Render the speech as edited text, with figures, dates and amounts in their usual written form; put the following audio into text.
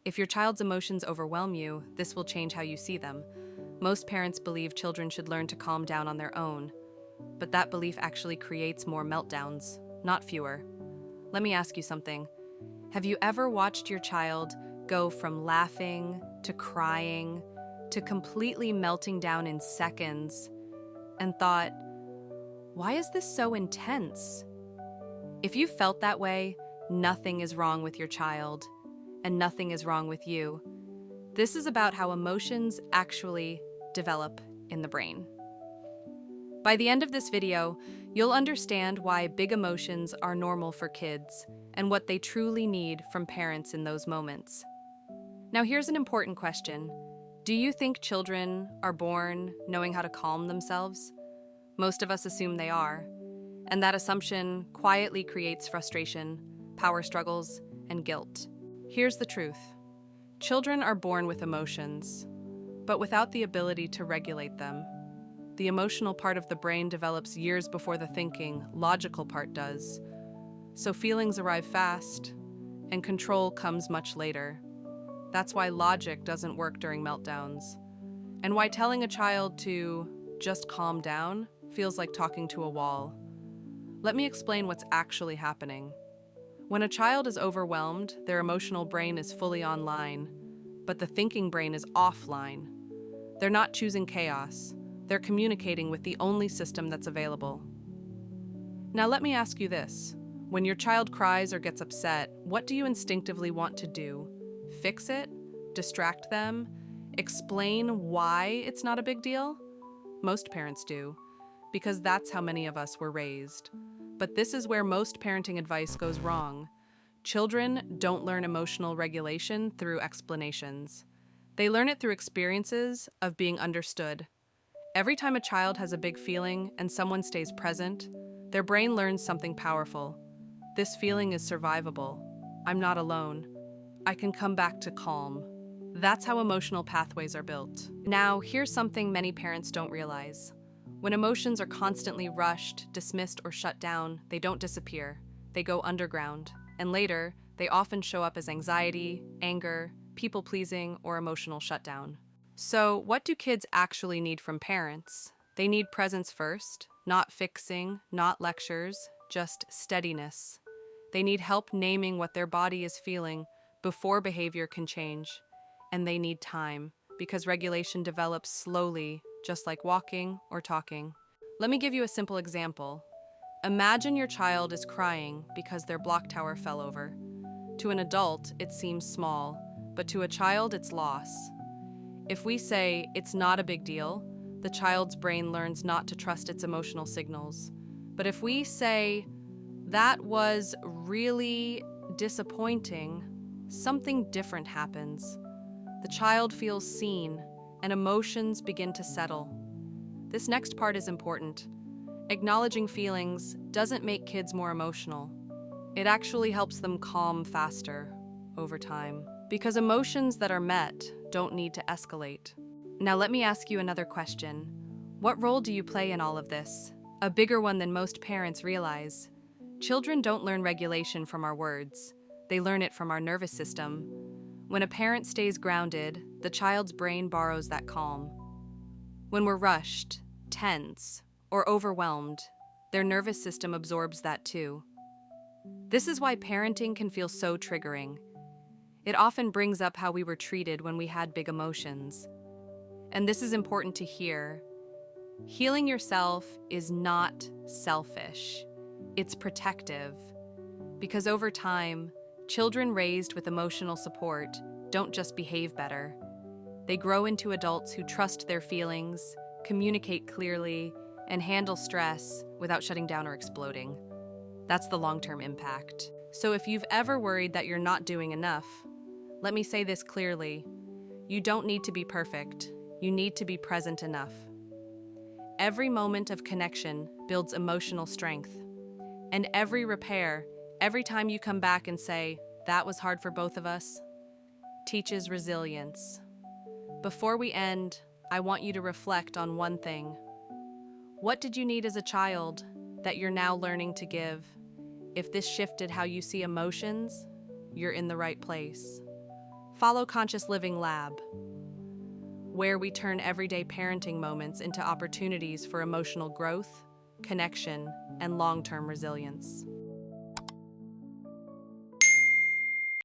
If your child's emotions overwhelm you, this will change how you see them. Most parents believe children should learn to calm down on their own, but that belief actually creates more meltdowns, not fewer. Let me ask you something. Have you ever watched your child go from laughing to crying to completely melting down in seconds and thought, why is this so intense? If you felt that way, nothing is wrong with your child, and nothing is wrong with you. This is about how emotions actually develop in the brain. By the end of this video, you'll understand why big emotions are normal for kids and what they truly need from parents in those moments. Now, here's an important question. Do you think children are born knowing how to calm themselves? Most of us assume they are, and that assumption quietly creates frustration, power struggles, and guilt. Here's the truth. Children are born with emotions, but without the ability to regulate them. The emotional part of the brain develops years before the thinking, logical part does. So feelings arrive fast, and control comes much later. That's why logic doesn't work during meltdowns, and why telling a child to just calm down feels like talking to a wall. Let me explain what's actually happening. When a child is overwhelmed, their emotional brain is fully online, but the thinking brain is offline. They're not choosing chaos. They're communicating with the only system that's available. Now let me ask you this. When your child cries or gets upset, what do you instinctively want to do? Fix it? Distract them? Explain why it's not a big deal? Most parents do, because that's how many of us were raised. But this is where most parenting advice goes wrong. Children don't learn emotional regulation through explanations. They learn it through experiences of being understood. Every time a child has a big feeling and someone stays present, their brain learns something powerful. This feeling is survivable. I'm not alone. I can come back to calm. That's how emotional pathways are built. Now, here's something many parents don't realize. When emotions are constantly rushed, dismissed, or shut down, they don't disappear. They go underground. And later, they often show up as anxiety, anger, people-pleasing, or emotional shutdown. So, what do kids actually need from parents? They need presence first, not fixing, not lectures, just steadiness. They need help naming what their body is feeling before behavior can change. And they need time, because regulation develops slowly, just like walking or talking. Let me give you a simple example. Imagine your child is crying because their block tower fell over. To an adult, it seems small, but to a child, it's loss. If we say, it's not a big deal, the child's brain learns not to trust its emotional signals. But if we say, that was really disappointing, something different happens. The child feels seen, and emotions begin to settle. This next part is important. Acknowledging feelings doesn't make kids more emotional. It actually helps them calm faster over time. Because emotions that are met don't need to escalate. Now let me ask you another question. What role do you play in all of this? A bigger one than most parents realize. Children don't learn regulation from our words. They learn it from our nervous system. When a parent stays grounded, the child's brain borrows that calm. When we're rushed, tense, or overwhelmed, their nervous system absorbs that too. This is why parenting can feel so triggering. It often brings up how we were treated when we had big emotions. And this is important to hear. Healing yourself is not selfish. It's protective. Because over time, children raised with emotional support don't just behave better. They grow into adults who trust their feelings, communicate clearly, and handle stress without shutting down or exploding. That's the long-term impact. So if you've ever worried that you're not doing enough, let me say this clearly. You don't need to be perfect. You need to be present enough. Every moment of connection builds emotional strength. And every repair, every time you come back and say, that was hard for both of us, teaches resilience. Before we end, I want you to reflect on one thing. What did you need as a child that you're now learning to give? If this shifted how you see emotions, you're in the right place. Follow Conscious Living Lab, where we turn everyday parenting moments into opportunities for emotional growth, connection, and long-term resilience.